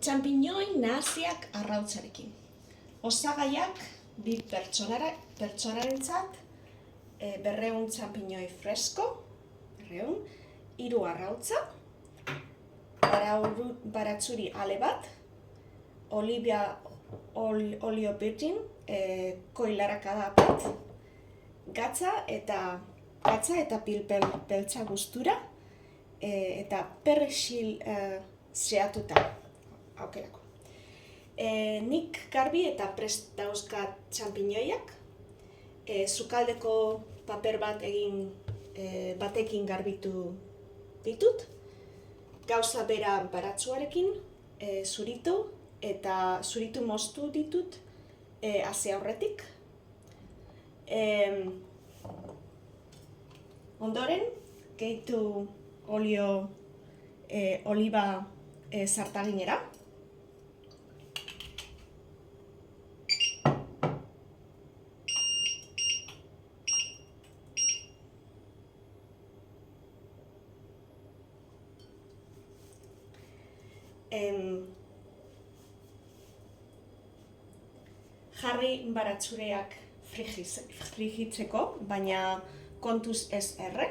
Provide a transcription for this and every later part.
Txanpiñoi nahasiak arrautzarekin. Osagaiak bi pertsonarentzat 200 txanpiñoi fresko, 3 arrautza, baratzuri ale bat, olio virgin, koilarakada bat, gatza eta pilpel beltza gustura, eta perexil zehatuta aukerako. Nik garbi eta prest dauzkat txanpiñoiak, sukaldeko paper batekin garbitu ditut, gauza bera baratzuarekin, zuritu moztu ditut hasi aurretik. Ondoren, gehitu oliba zartaginera. Jarri baratzureak frijitzeko, baina kontuz ez erre.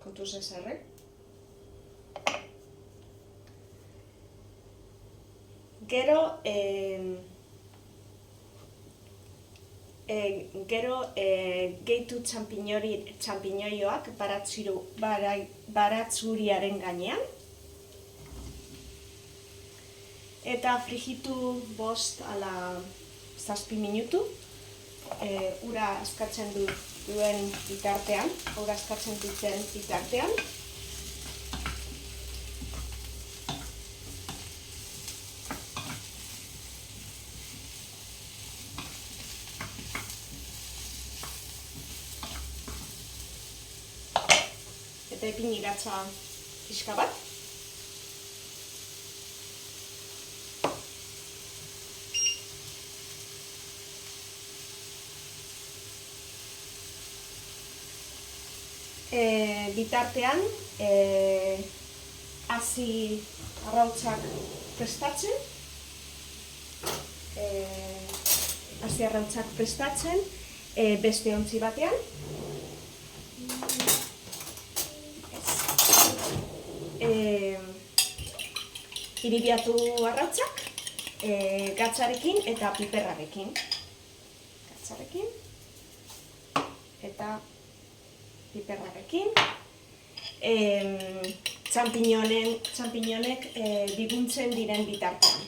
Kontuz ez erre. Gero gehitu txanpiñoioak baratzuriaren gainean. Eta frijitu 5 ala 7 minutu. Ura askatzen duten bitartean. Eta ipini gatza pixka bat. Bitartean, hasi arrautzak prestatzen, beste ontzi batean. Iribiatu arrautzak, gatzarekin eta piperrarekin. Txanpiñonek biguntzen diren bitartean.